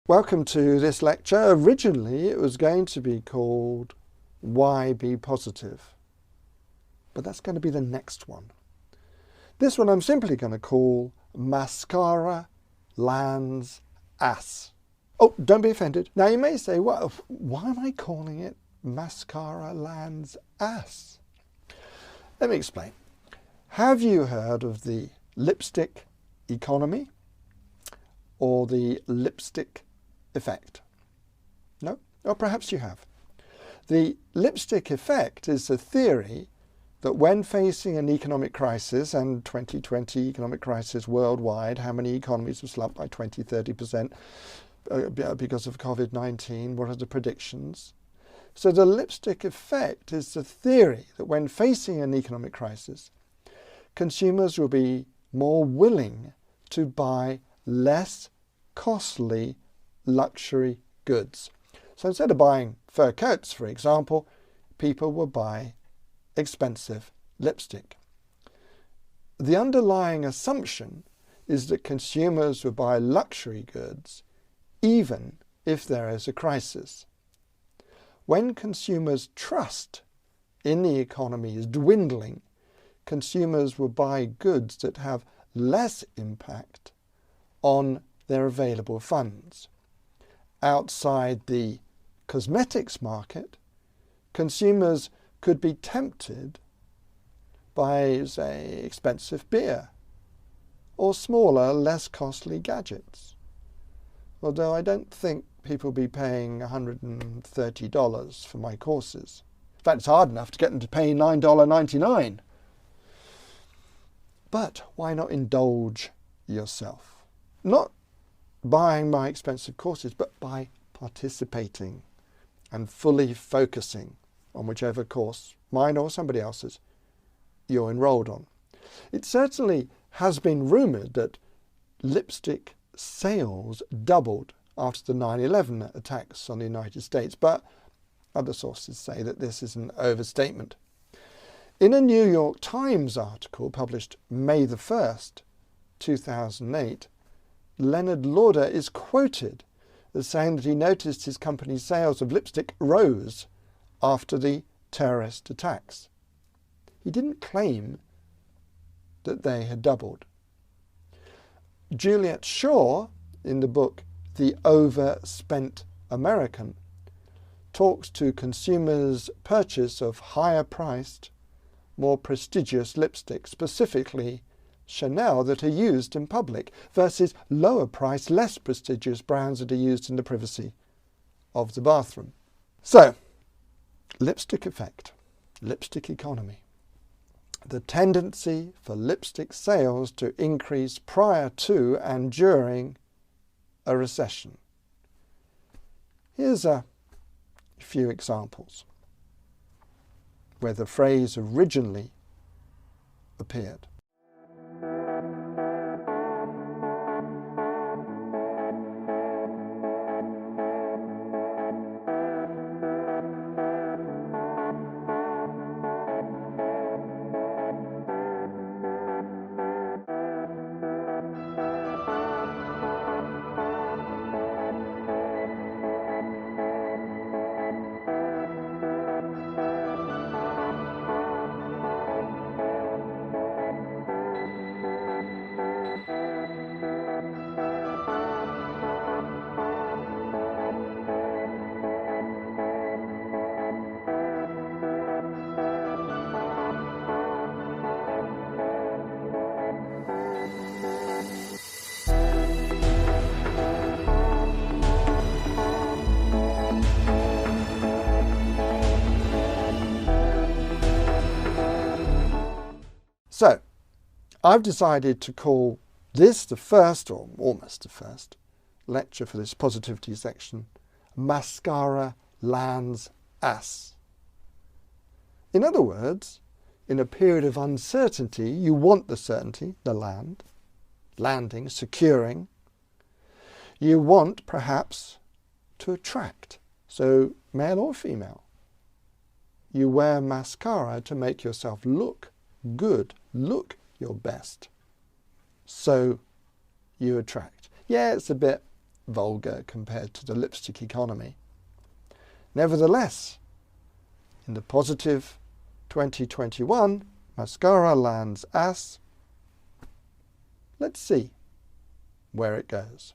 Welcome to this lecture. Originally it was going to be called Why Be Positive, but that's going to be the next one. This one I'm simply going to call Mascara Lands Ass. Oh, don't be offended. Now you may say, well, why am I calling it Mascara Lands Ass? Let me explain. Have you heard of the lipstick economy or the lipstick effect? No? Or perhaps you have. The lipstick effect is a theory that when facing an economic crisis, and 2020 economic crisis worldwide, how many economies have slumped by 20-30% because of COVID-19? What are the predictions? So the lipstick effect is the theory that when facing an economic crisis, consumers will be more willing to buy less costly luxury goods. So instead of buying fur coats, for example, people will buy expensive lipstick. The underlying assumption is that consumers will buy luxury goods even if there is a crisis. When consumers' trust in the economy is dwindling, consumers will buy goods that have less impact on their available funds. Outside the cosmetics market, consumers could be tempted by, say, expensive beer or smaller, less costly gadgets. Although I don't think people will be paying $130 for my courses. In fact, it's hard enough to get them to pay $9.99. But why not indulge yourself? Not buying my expensive courses, but by participating and fully focusing on whichever course, mine or somebody else's, you're enrolled on. It certainly has been rumoured that lipstick sales doubled after the 9/11 attacks on the United States, but other sources say that this is an overstatement. In a New York Times article published May the 1st, 2008, Leonard Lauder is quoted as saying that he noticed his company's sales of lipstick rose after the terrorist attacks. He didn't claim that they had doubled. Juliet Shaw, in the book The Overspent American, talks to consumers' purchase of higher-priced, more prestigious lipstick, specifically Chanel, that are used in public versus lower-priced, less prestigious brands that are used in the privacy of the bathroom. So, lipstick effect, lipstick economy. The tendency for lipstick sales to increase prior to and during a recession. Here's a few examples where the phrase originally appeared. So, I've decided to call this the first, or almost the first, lecture for this positivity section, Mascara Lands Ass. In other words, in a period of uncertainty, you want the certainty, the landing, securing. You want, perhaps, to attract, so male or female. You wear mascara to make yourself look good, look your best. So you attract. Yeah, it's a bit vulgar compared to the lipstick economy. Nevertheless, in the positive 2021, mascara lands as, let's see where it goes.